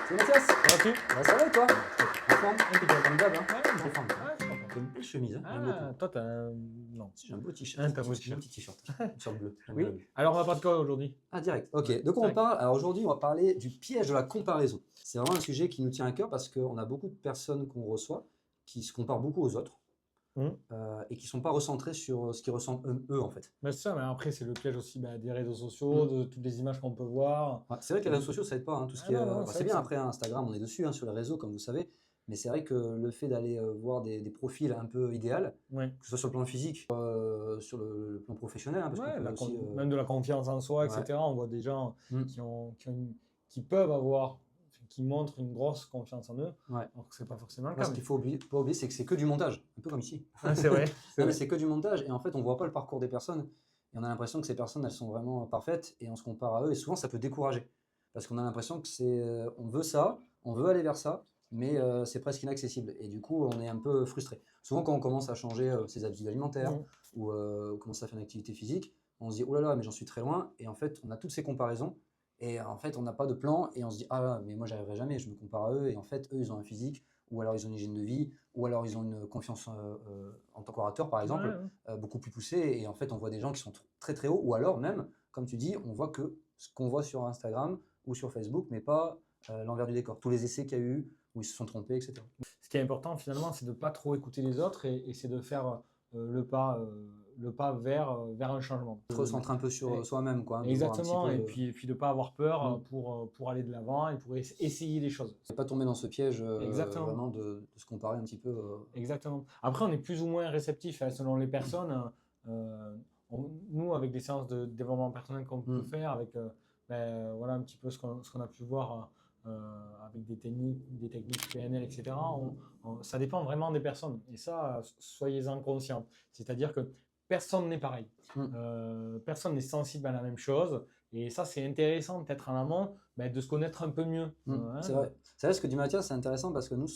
Salut Mathias. Ça va-tu? Ça va et toi? En forme? Impeccable. Comme d'hab, hein? Ouais, En forme. ouais, je suis content. T'as une belle chemise, hein? J'aime Ah, beaucoup. toi, t'as un... Non. Si, j'ai un beau t-shirt. T'as un beau J'ai un t-shirt. petit t-shirt. Une t-shirt bleue. J'aime bien la Oui. bleue. Alors, on va parler de quoi aujourd'hui? Ah, direct. Ok. Ouais, De quoi on direct. parle? Alors aujourd'hui, on va parler du piège de la comparaison. C'est vraiment un sujet qui nous tient à cœur parce qu'on a beaucoup de personnes qu'on reçoit qui se comparent beaucoup aux autres Hum. et qui ne sont pas recentrées sur ce qu'ils ressentent eux en fait. Ben, c'est ça, mais après, c'est le piège aussi des réseaux sociaux, de toutes les images qu'on peut voir. Ouais, c'est vrai que les réseaux sociaux, ça aide pas. Hein, tout ce Ah qui est, non, non, bah, c'est c'est vrai bien que après Instagram, on est dessus hein, sur les réseaux, comme vous savez. Mais c'est vrai que le fait d'aller voir des profils un peu idéal, Ouais. que ce soit sur le plan physique, sur le plan professionnel, hein, parce qu'on Ouais, peut aussi. même de la confiance en soi, Ouais. etc. On voit des gens Mm. qui peuvent avoir, qui montrent une grosse confiance en eux, Ouais. alors que c'est pas forcément le Ouais, cas. ce qu'il faut pas oublier, c'est que c'est que du montage, un peu comme ici. Ah, c'est vrai. C'est Non, mais vrai. c'est que du montage, et en fait, on voit pas le parcours des personnes, et on a l'impression que ces personnes, elles sont vraiment parfaites, et on se compare à eux, et souvent, ça peut décourager, parce qu'on a l'impression que on veut ça, on veut aller vers ça, mais c'est presque inaccessible, et du coup, on est un peu frustré. Souvent, quand on commence à changer ses habitudes alimentaires, Mm. ou commence à faire une activité physique, on se dit, oh là là, mais j'en suis très loin, et en fait, on a toutes ces comparaisons, et en fait, on n'a pas de plan, et on se dit, ah là, mais moi, j'arriverai jamais, je me compare à eux, et en fait, eux, ils ont un physique, ou alors ils ont une hygiène de vie, ou alors ils ont une confiance en tant qu'orateur, par Ouais, exemple, ouais. beaucoup plus poussée. Et en fait, on voit des gens qui sont très très hauts, ou alors même, comme tu dis, on voit que ce qu'on voit sur Instagram ou sur Facebook, mais pas l'envers du décor. Tous les essais qu'il y a eu, où ils se sont trompés, etc. Ce qui est important finalement, c'est de ne pas trop écouter les autres et c'est de faire le pas vers un changement. Se recentrer un peu sur Et- soi-même, quoi, hein, de voir un petit Exactement, peu. et puis de ne pas avoir peur Mm. pour aller de l'avant et pour essayer des choses. Ne pas tomber dans ce piège Exactement. vraiment de se comparer un petit peu. Exactement. Après, on est plus ou moins réceptif selon les personnes. Nous, avec des séances de développement personnel qu'on peut faire, avec voilà un petit peu ce qu'on a pu voir avec des techniques PNL, etc. Ça dépend vraiment des personnes. Et ça, soyez-en conscients. C'est-à-dire que personne n'est pareil. Personne n'est sensible à la même chose. Et ça, c'est intéressant d'être en amont, de se connaître un peu mieux. C'est vrai. C'est vrai, ce que dit Mathias, c'est intéressant parce que nous,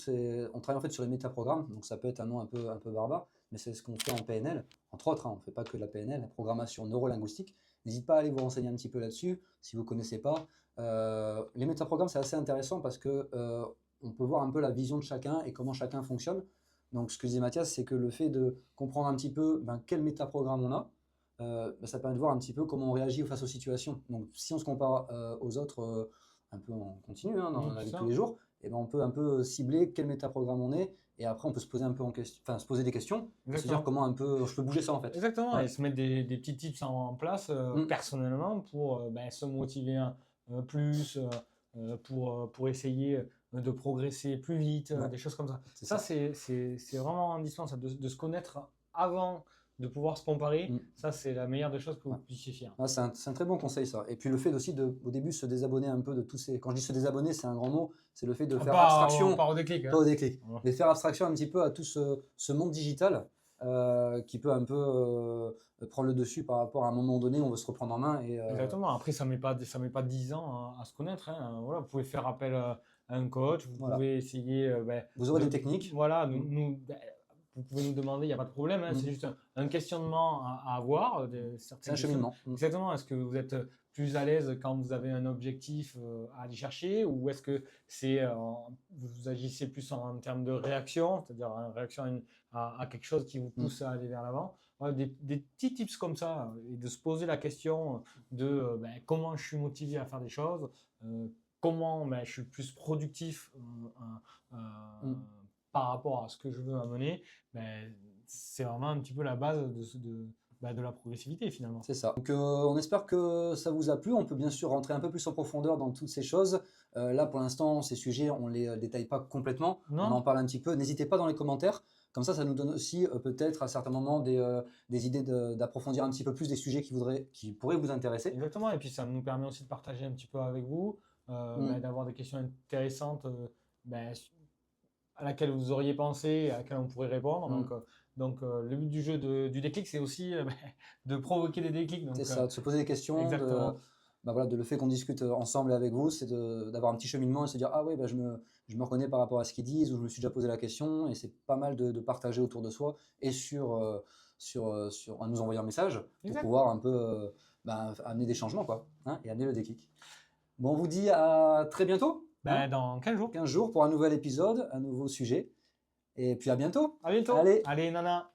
on travaille en fait sur les métaprogrammes, donc ça peut être un nom un peu barbare, mais c'est ce qu'on fait en PNL, entre autres, hein, on ne fait pas que de la PNL, la programmation neurolinguistique. N'hésitez pas à aller vous renseigner un petit peu là-dessus, si vous ne connaissez pas. Les métaprogrammes, c'est assez intéressant parce que on peut voir un peu la vision de chacun et comment chacun fonctionne. Donc ce que disait Mathias, c'est que le fait de comprendre un petit peu quel métaprogramme on a, ça permet de voir un petit peu comment on réagit face aux situations. Donc si on se compare aux autres un peu en continu dans la vie de tous les jours, et ben on peut un peu cibler quel métaprogramme on est, et après on peut se poser un peu se poser des questions, et se dire comment un peu je peux bouger ça en fait. Exactement, Ouais. et se mettre des petits tips en place personnellement pour se motiver plus, pour essayer de progresser plus vite, des choses comme ça. C'est Ça, ça. c'est vraiment indispensable de se connaître avant de pouvoir se comparer. Ça, c'est la meilleure des choses que vous puissiez faire. Ah, c'est un très bon conseil ça. Et puis le fait aussi au début se désabonner un peu de tous ces. Quand je dis se désabonner, c'est un grand mot. C'est le fait de faire abstraction. Pas au déclic. Pas au déclic. Mais faire abstraction un petit peu à tout ce monde digital qui peut un peu prendre le dessus par rapport à un moment donné où on veut se reprendre en main. Exactement. Après, ça met pas 10 ans à se connaître. Hein. Voilà, vous pouvez faire appel à un coach. Vous pouvez essayer. Vous aurez des techniques. Voilà, vous pouvez nous demander, il n'y a pas de problème, c'est juste un questionnement à avoir. C'est un cheminement. Exactement. Est-ce que vous êtes plus à l'aise quand vous avez un objectif à aller chercher, ou est-ce que vous agissez plus en termes de réaction, c'est-à-dire une réaction à quelque chose qui vous pousse à aller vers l'avant? Voilà, des petits tips comme ça, et de se poser la question de comment je suis motivé à faire des choses, comment je suis plus productif par rapport à ce que je veux amener. C'est vraiment un petit peu la base de la progressivité finalement. C'est ça. Donc on espère que ça vous a plu. On peut bien sûr rentrer un peu plus en profondeur dans toutes ces choses. Là pour l'instant, ces sujets, on ne les détaille pas complètement. Non. On en parle un petit peu. N'hésitez pas dans les commentaires. Comme ça nous donne aussi peut-être à certains moments des idées d'approfondir un petit peu plus des sujets qui pourraient vous intéresser. Exactement. Et puis ça nous permet aussi de partager un petit peu avec vous, d'avoir des questions intéressantes à laquelle vous auriez pensé et à laquelle on pourrait répondre. Donc le but du jeu du déclic, c'est aussi de provoquer des déclics. C'est ça, de se poser des questions, de le fait qu'on discute ensemble avec vous, c'est d'avoir un petit cheminement et se dire « Ah oui, je me reconnais par rapport à ce qu'ils disent » ou « Je me suis déjà posé la question » et c'est pas mal de partager autour de soi et en nous envoyant un message pour pouvoir un peu amener des changements et amener le déclic. Bon, on vous dit à très bientôt. Ben, dans 15 jours. 15 jours pour un nouvel épisode, un nouveau sujet. Et puis à bientôt. À bientôt. Allez. Allez, Nana.